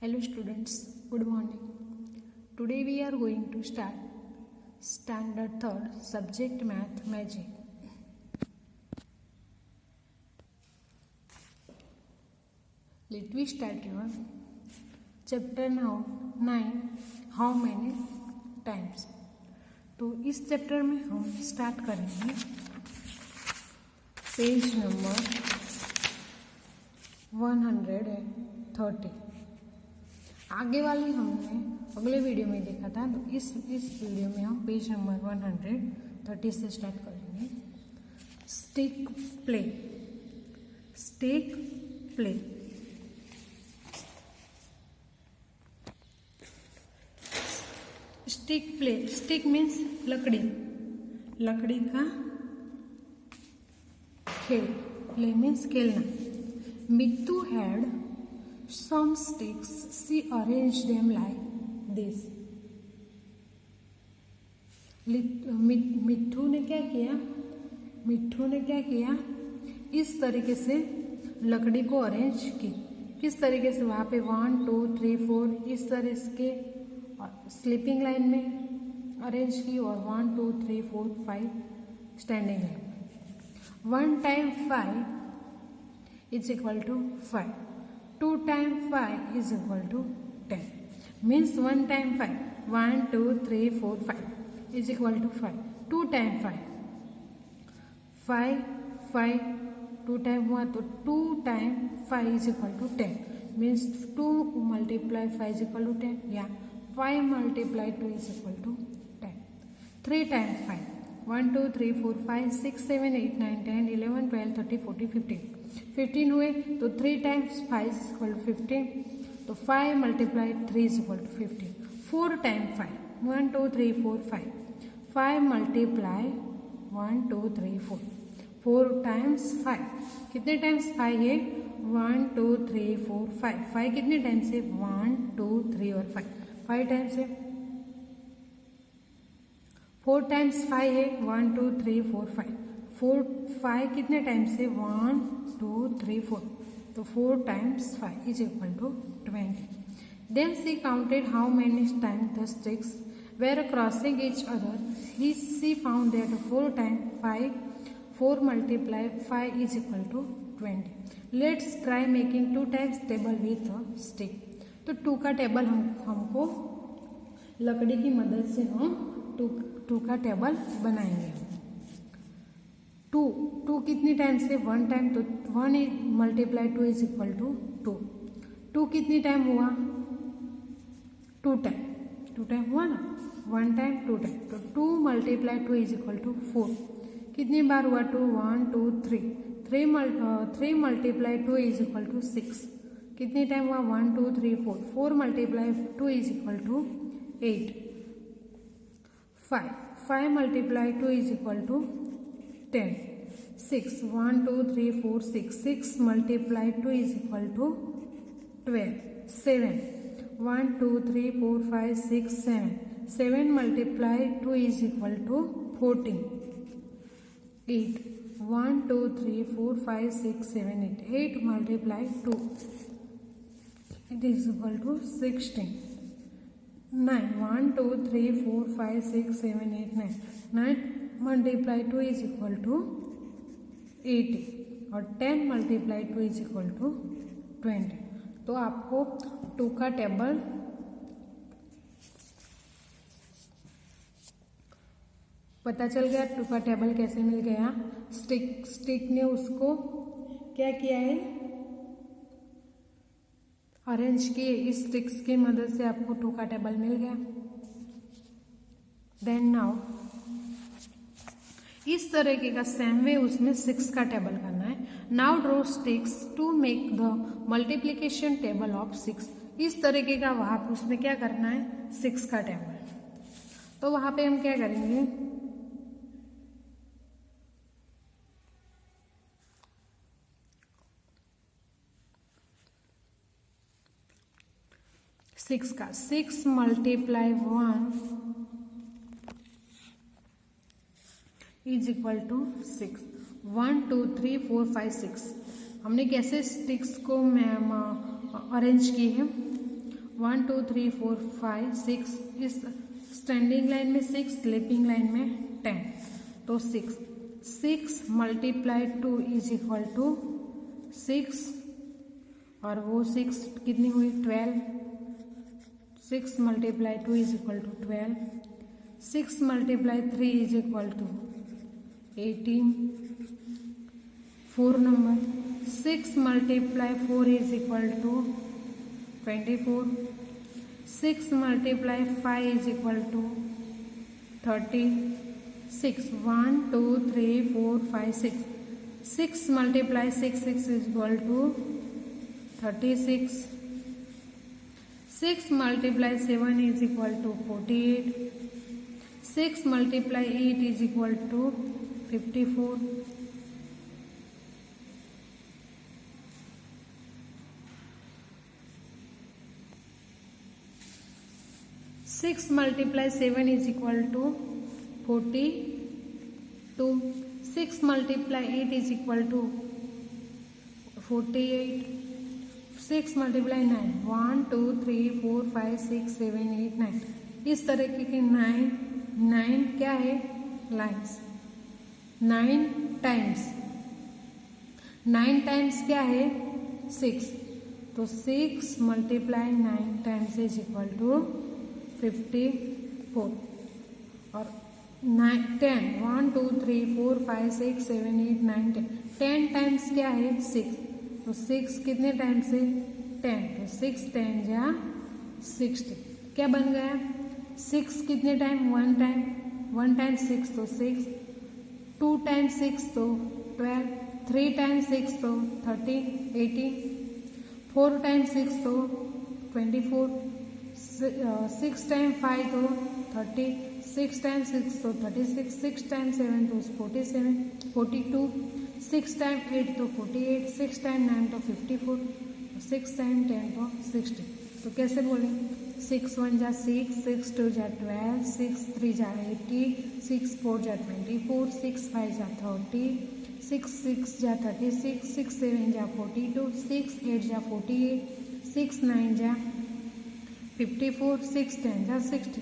Hello students, good morning. Today we are going to start standard 3rd subject math magic. Let we start your chapter now 9 how many times. तो इस chapter में हम start करेंगे page number 130. आगे वाली हमने अगले video में देखा था, तो इस वीडियो में हम पेज नंबर 130 से स्टार्ट करेंगे. Stick play. Stick play. Stick play. Stick means लकड़ी. लकड़ी का खेल. प्ले मीन्स खेलना. Mittu had some sticks. She arranged them like this. मिट्ठू ने क्या किया? मिट्ठू ने क्या किया? इस तरीके से लकड़ी को अरेंज की. किस तरीके से? वहाँ पे 1 2 3 4 इस तरह के स्लीपिंग लाइन में अरेंज की और 1 2 3 4 5 standing line. 1 time 5 is equal to 5. 2 times 5 is equal to 10. Means 1 times 5. 1 2 3 4 5 is equal to 5. 2 times 5. 5 5 2 times 1, तो 2 times 5 is equal to 10. Means 2 multiply 5 is equal to 10. Yeah. 5 multiply 2 is equal to 10. 3 times 5. 1 2 3 4 5 6 7 8 9 10 11 12 13 14 15. 15 हुए तो 3 times 5 is equal to 15. तो 5 multiply 3 is equal to 15. 4 times 5. 1 2 3 4 5. 5 multiply 1 2 3 4. 4 times 5. कितने times 5 है? 1 2 3 4 5. 5 कितने times है? 1 2 3 और 5. 5 times है. 4 times 5 है. 1 2 3 4 5. 4 5 कितने टाइम्स है? 1 2 3 4. तो 4 times 5 is equal to 20. Then she counted how many times the sticks were crossing each other. She found that 4 times 5, 4 multiply 5 is equal to 20. Let's try making 2 times table with a stick. तो 2 का table हमको लकड़ी की मदद से हम 2 का table बनाएंगे. 2 कितनी टाइम से? 1 टाइम. तो 1 मल्टीप्लाई 2 इज इक्वल टू 2. 2 कितनी टाइम हुआ? 2 टाइम. 2 टाइम हुआ ना. 1 टाइम 2 टाइम. तो 2 मल्टीप्लाई 2 इज इक्वल टू 4. कितनी बार हुआ? 2 1 2 3. 3 मल्टीप्लाई 2 इज इक्वल टू 6. कितनी टाइम हुआ? 1 2 3 4. 4 multiply 2 is equal to 8. 5 multiply 2 is equal to 10. 6 1 2 3 4 6. 6 multiply 2 is equal to 12. 7 1 2 3 4 5 6 7. 7 multiply 2 is equal to 14. 8 1 2 3 4 5 6 7 8. 8 multiply 2 it is equal to 16. 9 1 2 3 4 5 6 7 8 9. 9 multiply 2 is equal to 80 और 10 multiply 2 is equal to 20. तो आपको 2 का table पता चल गया. 2 का table कैसे मिल गया? स्टिक ने उसको क्या किया है? अरेंज किए. इस स्टिक्स की मदद से आपको 2 का टेबल मिल गया. देन नाउ इस तरीके का सेम वे उसमें 6 का टेबल करना है. Now draw sticks to make the multiplication table of 6. इस तरीके का वहां पर उसमें क्या करना है? 6 का टेबल. तो वहां पे हम क्या करेंगे? सिक्स का 6 मल्टीप्लाई 1 इज इक्वल टू 6. 1 2 3 4 5 6. हमने कैसे स्टिक्स को अरेंज की है? 1 2 3 4 5 6, इस स्टैंडिंग लाइन में 6, स्लीपिंग लाइन में 10, तो 6 मल्टीप्लाई 2 इज इक्वल टू 6, और वो 6 कितनी हुई 12, 6 multiply 2 is equal to 12, 6 multiply 3 is equal to 18, 4 number, 6 multiply 4 is equal to 24, 6 multiply 5 is equal to 36, 1 2 3 4 5 6, 6 multiply 6 is equal to 36, 6 multiply 7 is equal to 48, 6 multiply 8 is equal to 54, 6 multiply 7 is equal to 42, 6 multiply 8 is equal to 48, 6 multiply 9, 1 2 3 4 5 6 7 8 9, इस तरीके के 9 क्या है lines, 9 times क्या है 6, तो 6 multiply 9 times is equal to 54, और 10 1 2 3 4 5 6 7 8 9 10 times क्या है 6, तो 6 कितने टाइम्स है 10, तो 6 10 जा 60, क्या बन गया 6 कितने टाइम 1 टाइम 6 तो 6, 2 टाइम्स 6 तो 12, 3 टाइम्स 6 तो 13 18, 4 टाइम्स 6 तो 24, 6 टाइम्स 5 तो 30, 6 टाइम्स 6 तो 36, 6 टाइम्स 7 तो 47 42, 6 टाइम्स 8 तो 48, 6 टाइम्स 9 तो 54, 6 टाइम्स 10 तो 60, तो कैसे बोलें 6 1 जा 6, 6 2 जा 12, 6 3 जा 80, 6 4 जा 24, 6 5 जा 30, 6 6 जा 36, 6 7 जा 42, 6 8 जा 48, 6 9 जा 54, 6 10 जा 60.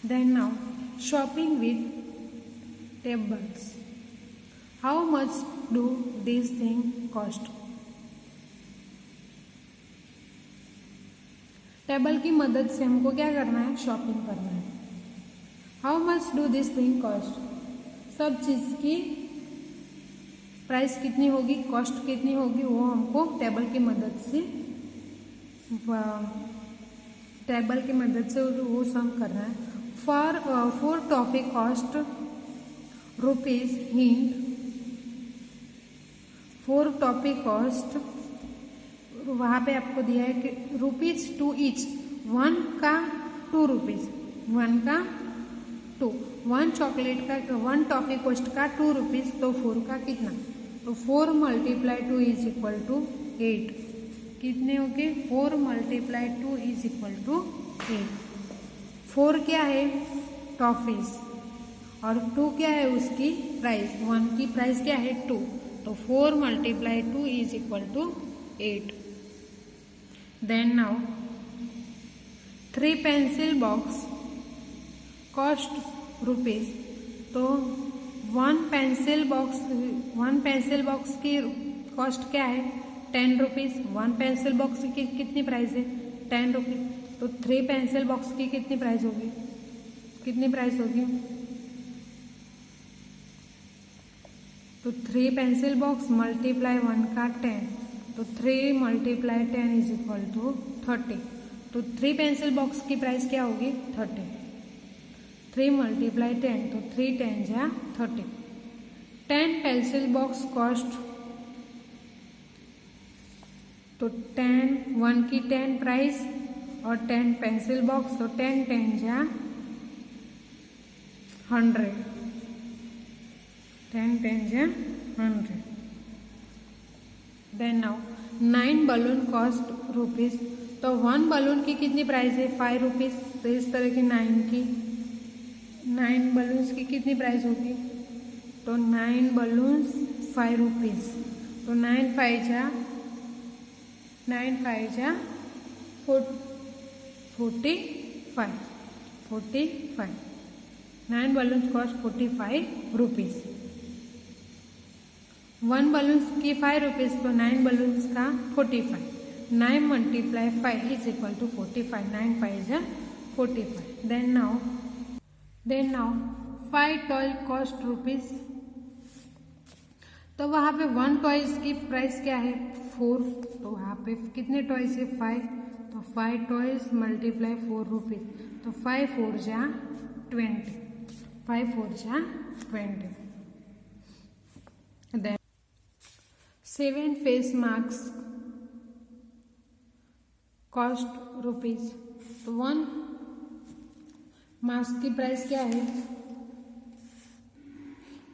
Then now shopping with tables. How much do these things cost? Table की मदद से हमको क्या करना है शॉपिंग करना है. How much do this thing cost, सब चीज की प्राइस कितनी होगी कॉस्ट कितनी होगी वो हमको टेबल की मदद से वो सम करना है. For toffee cost rupees hint, for toffee cost वहाँ पे आपको दिया है कि रुपीज टू ईच, 1 का 2 रुपीज, 1 का 2, 1 चॉकलेट का 1 टॉफी कॉस्ट का 2 रुपीज, तो 4 का कितना, तो 4 मल्टीप्लाई 2 इज इक्वल टू 8, कितने हो गए 4 मल्टीप्लाई 2 इज इक्वल टू 8. 4 क्या है टॉफीज और 2 क्या है उसकी प्राइस, 1 की प्राइस क्या है 2, तो 4 multiply 2 is equal to 8. Then now 3 pencil box cost rupees, तो 1 पेंसिल बॉक्स की कॉस्ट क्या है 10 रुपीज. 1 पेंसिल बॉक्स की कितनी प्राइस है 10 रुपीज, तो 3 पेंसिल बॉक्स की कितनी प्राइस होगी, तो 3 पेंसिल बॉक्स मल्टीप्लाई 1 का 10, तो 3 मल्टीप्लाई 10 इज इक्वल टू 30, तो 3 पेंसिल बॉक्स की प्राइस क्या होगी 30, 3 मल्टीप्लाई 10, तो 3 10 जा 30. 10 पेंसिल बॉक्स कॉस्ट, तो 10 1 की 10 प्राइस और 10 पेंसिल बॉक्स, तो 10 10 जा 100, 10 10 जा 100. Then now 9 balloon cost rupees, तो 1 बलून की कितनी प्राइस है 5 रुपीज, तो इस तरह की 9 बलून्स की कितनी प्राइस होगी, तो 9 बलून्स 5 रुपीज, तो 9 5 जा 9 5 जा 45 45 9 balloons cost 45 rupees. 1 balloons की 5 rupees तो 9 balloons का 45. 9 multiply 5 is equal to 45. 9 5 जा 45. Then now 5 toy cost rupees. तो वहाँ पे 1 टॉयज की प्राइस क्या है 4. तो वहाँ पे कितने टॉयज है 5. तो 5 टॉयज मल्टीप्लाई 4 रुपीज. तो 5 4 जा 20. 5 4 जा 20. Then 7 face masks cost rupees. तो 1 मास्क की प्राइस क्या है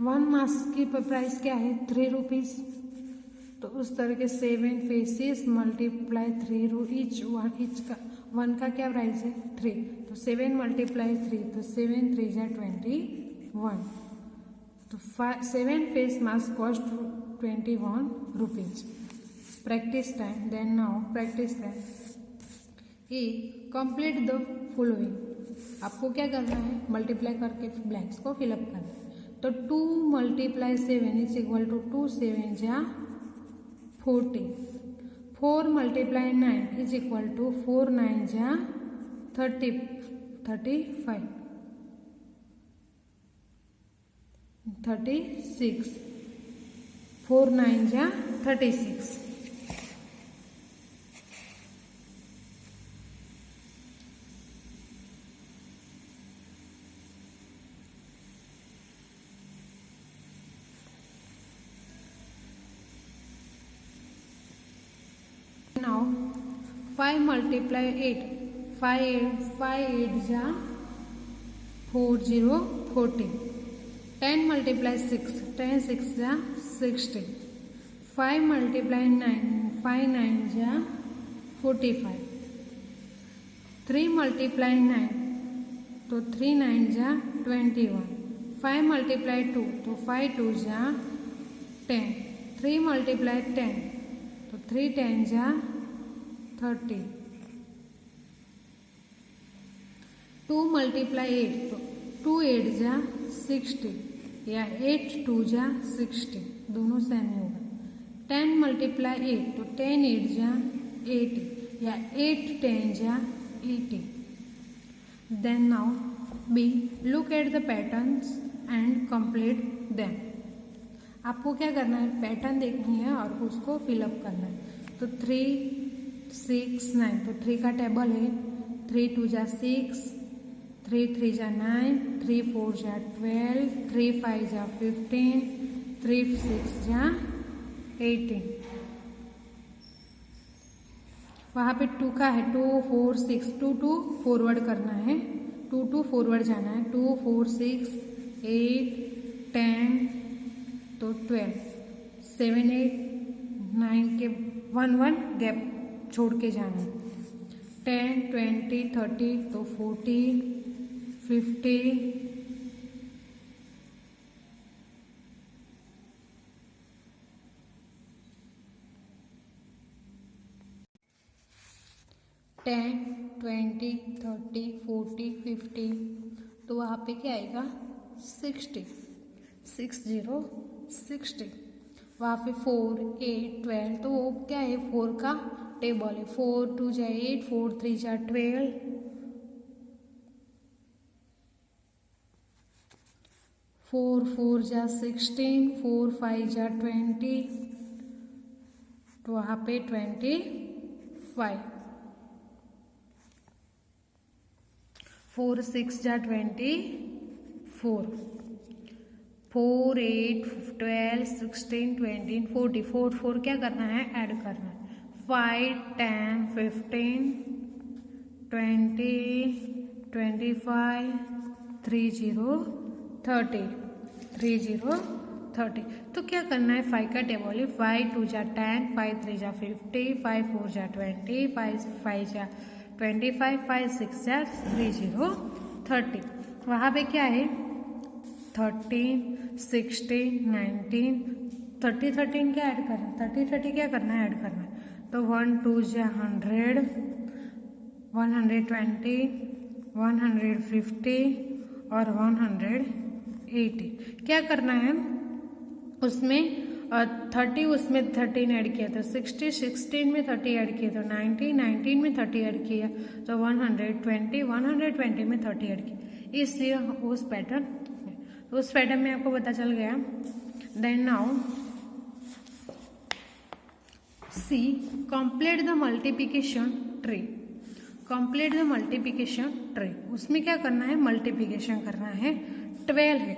1 मास्क की प्राइस क्या है 3 रुपीज. तो उस तरह के 7 फेसेस मल्टीप्लाई 3 ईच का 1 का क्या प्राइस है 3. तो 7 मल्टीप्लाई 3 तो 7 3 जा 21. तो 7 face mask cost 21 rupees. Practice time. Then now practice time. A complete the following. आपको क्या करना है मल्टीप्लाई करके ब्लैंक्स को फिलअप करना है. तो 2 मल्टीप्लाई 7 इज इक्वल टू 2 7 जा 40. 4 मल्टीप्लाई 9 इज इक्वल टू 4 9 जा 35. 36. 4 9 जा 36. Now 5 multiply 8. 5 8 जा 40 40. 10 multiply 6. 10 6 जा 60. 5 multiply 9. 5 9 जा 45. 3 multiply 9. तो 3 9 जा 21. 5 multiply 2. तो 5 2 जा 10. 3 multiply 10. तो 3 10 जा 30. 2 मल्टीप्लाई 8 तो 2 8 जा 60 या 8 2 जा 60. दोनों सेम ही होगा. 10 मल्टीप्लाई 8 तो 10 8 जा 80 या 8 10 जा 80. Then now B look at the patterns and complete them. आपको क्या करना है पैटर्न देखनी है और उसको फिलअप करना है. तो 3 6 9 तो 3 का टेबल है. 3 2 जा 6. 3 3 जा 9. 3 4 जा 12. 3 5 जा 15. 3 6 जा 18. वहाँ पे 2 का है 2 4 6. 2 2 फॉरवर्ड करना है. 2 2 फॉरवर्ड जाना है. 2 4 6 8 10 तो 12. 7 8 9 के 1 1 गैप छोड़ के जाना है. 10 20 30 तो 40 50 10 20 30 40 50. तो वहाँ पे क्या आएगा 60. 60. वहाँ पे 4 8 12 तो वो क्या है 4 का टेबल है. 4 2 जा 8. 4 3 जा 12. 4 4 जा 16. 4 5 जा 20. तो वहाँ पे 25. 4 6 जा 24. 4 8 12 16 20 40. 4 4 क्या करना है ऐड करना है. 5 10 15 20 25 30 30. 30. तो क्या करना है 5 का टेबल है. 5 2 जा 10. 5 3 जा 50. 5 4 जा 20. 5 5 जा 25. 5 6 जा 30. वहाँ पे क्या है 13 16 19 30 13 क्या ऐड करना है. 30 30 क्या करना है ऐड करना है. तो 1 2 जा 100, 120, 150 और 180। क्या करना है उसमें 30 उसमें 13 ऐड किया था, 60 16 में 30 ऐड किया था, 90 19 में 30 ऐड किया, तो 120 120 में 30 ऐड किया, इसलिए उस पैटर्न में आपको पता चल गया। Then now C complete the multiplication tree. Complete the multiplication tree, उसमें क्या करना है, मल्टीप्लिकेशन करना है। 12 है,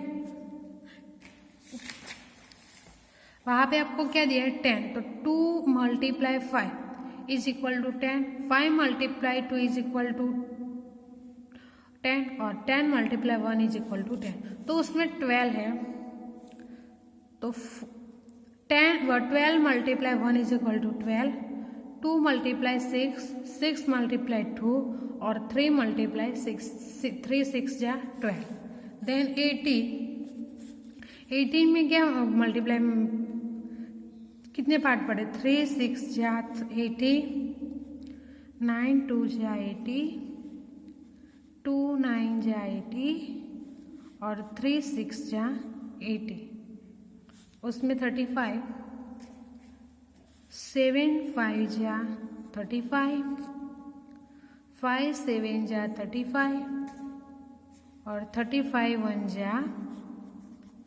वहां पे आपको क्या दिया है 10, तो 2 multiply 5 is equal to 10, 5 multiply 2 is equal to 10 और 10 मल्टीप्लाई 1 इज इक्वल टू 10। तो उसमें 12 है, तो 12 multiply 1 is equal to 12, 2 multiply 6, 6 multiply 2 और 3 मल्टीप्लाई 6, 3 6 जा 12। देन 18 में क्या मल्टीप्लाई कितने पार्ट पड़े, 3 6 जा 80, 9 2 जा 80, 2 9 जा 80 और 3 6 जा 80। उसमें 35, 7 5 जा 35, 5 7 जा 35 और 35 1 जा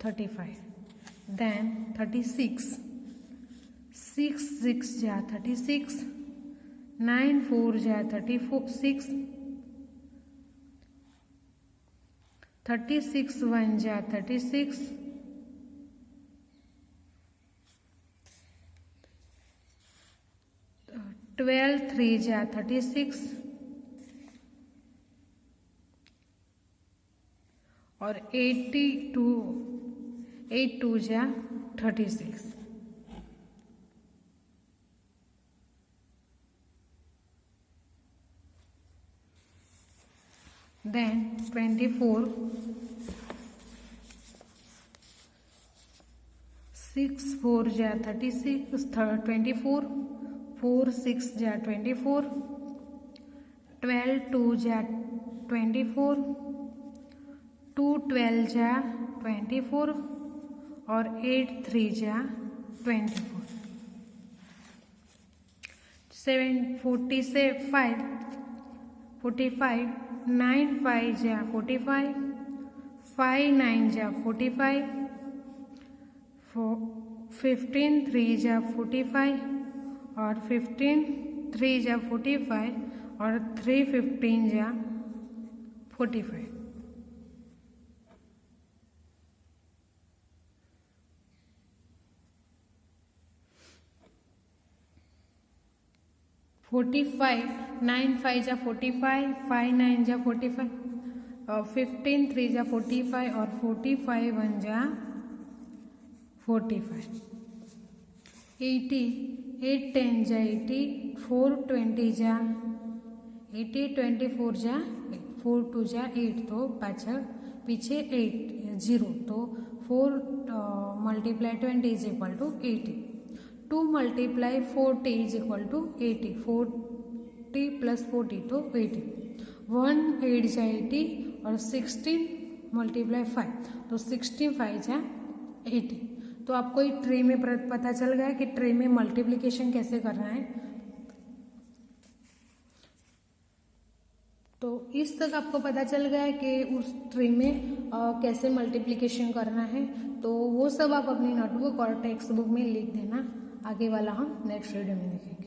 35। देन 36, 6 6 जा 36, 9 4 जा 36, 36 1 जा 36, 12 3 जा 36 और 8 2 जा 36। देन 24, 6 4 जा 36, 24, 4 6 जा 24, 12 2 जा 24, 2 12 जा 24 और 8 3 जा 24। 7 40 से 5 45, 9 5 जा 45, 5 9 जा 45, 15 3 जा 45 और 15 3 जा 45 और 3 15 जा 45। 45 9 5 जा 45, 5 9 जा 45 और 15 3 जा 45 और 45 1 जा 45। 80 8 10 जा 80, 4 20 जा 80, 24 जा 4 2 जा 8, तो पीछे 8 0, तो 4 multiply 20 is equal to 80, 2 multiply 40 is equal to 80, 40 plus 40 तो 80, 1 8 जा 80 और 16 मल्टीप्लाई 5 तो 16 5 जा 80। तो आपको एक ट्री में पता चल गया कि ट्री में मल्टीप्लिकेशन कैसे करना है। तो इस तक आपको पता चल गया है कि उस ट्री में कैसे मल्टीप्लिकेशन करना है। तो वो सब आप अपनी नोटबुक और टेक्स्ट बुक में लिख देना, आगे वाला हम नेक्स्ट वीडियो में देखेंगे।